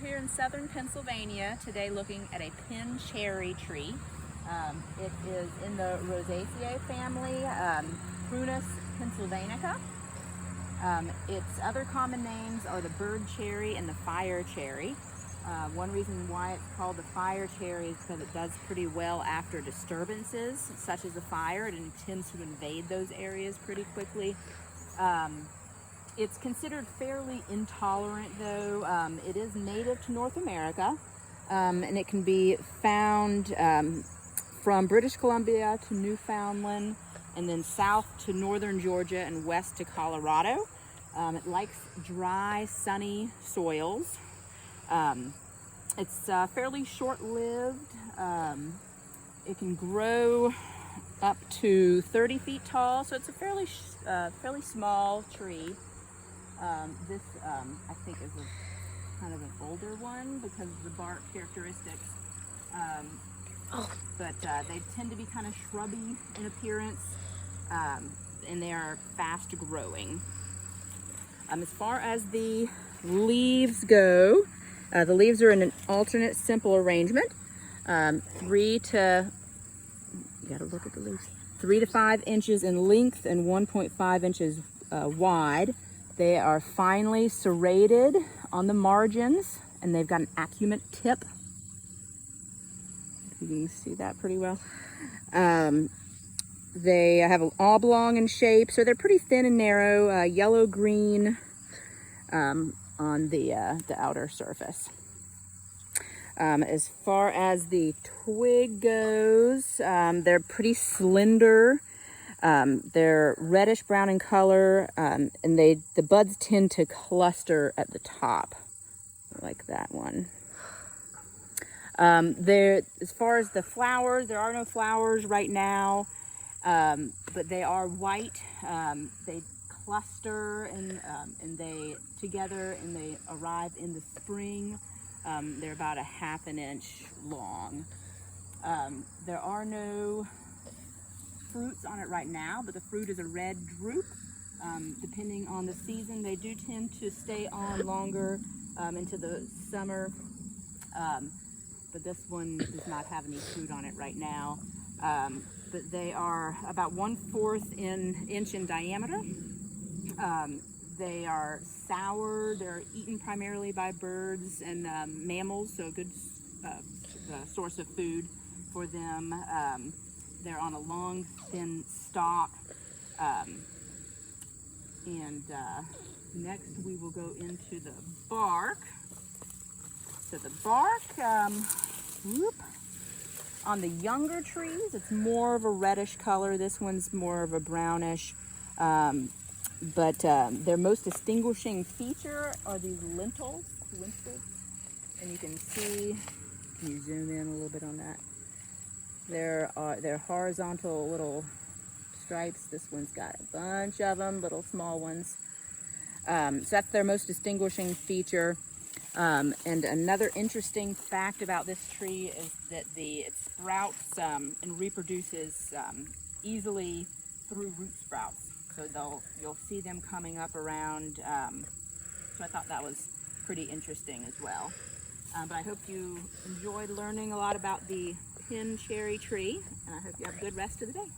here in southern Pennsylvania today looking at a pin cherry tree. It is in the Rosaceae family, Prunus pensylvanica. Its other common names are the bird cherry and the fire cherry. One reason why it's called the fire cherry is because it does pretty well after disturbances, such as a fire. It tends to invade those areas pretty quickly. It's considered fairly intolerant though. It is native to North America, and it can be found from British Columbia to Newfoundland, and then south to northern Georgia and west to Colorado. It likes dry, sunny soils. It's fairly short-lived. It can grow up to 30 feet tall, so it's a fairly small tree. This I think is kind of an older one because of the bark characteristics. But they tend to be kind of shrubby in appearance, and they are fast growing. As far as the leaves go, the leaves are in an alternate simple arrangement. 3 to 5 inches in length and 1.5 inches wide. They are finely serrated on the margins, and they've got an acumen tip. You can see that pretty well. They have an oblong in shape, so they're pretty thin and narrow, yellow-green on the outer surface. As far as the twig goes, they're pretty slender. They're reddish brown in color, and the buds tend to cluster at the top, like that one. As far as the flowers, there are no flowers right now, but they are white. They cluster and they together, and they arrive in the spring. They're about a half an inch long. There are no fruits on it right now, but the fruit is a red drupe. Depending on the season, they do tend to stay on longer into the summer, but this one does not have any fruit on it right now. But they are about 1/4 inch in diameter. They are sour. They're eaten primarily by birds and mammals, so a good source of food for them. They're on a long, thin stalk. Next we will go into the bark. So the bark, on the younger trees, it's more of a reddish color. This one's more of a brownish. But their most distinguishing feature are these lintels. And you can see, can you zoom in a little bit on that? They're horizontal little stripes. This one's got a bunch of them, little small ones. So that's their most distinguishing feature. And another interesting fact about this tree is that it sprouts and reproduces easily through root sprouts. So you'll see them coming up around. So I thought that was pretty interesting as well. But I hope you enjoyed learning a lot about the pin cherry tree, and I hope you have a good rest of the day.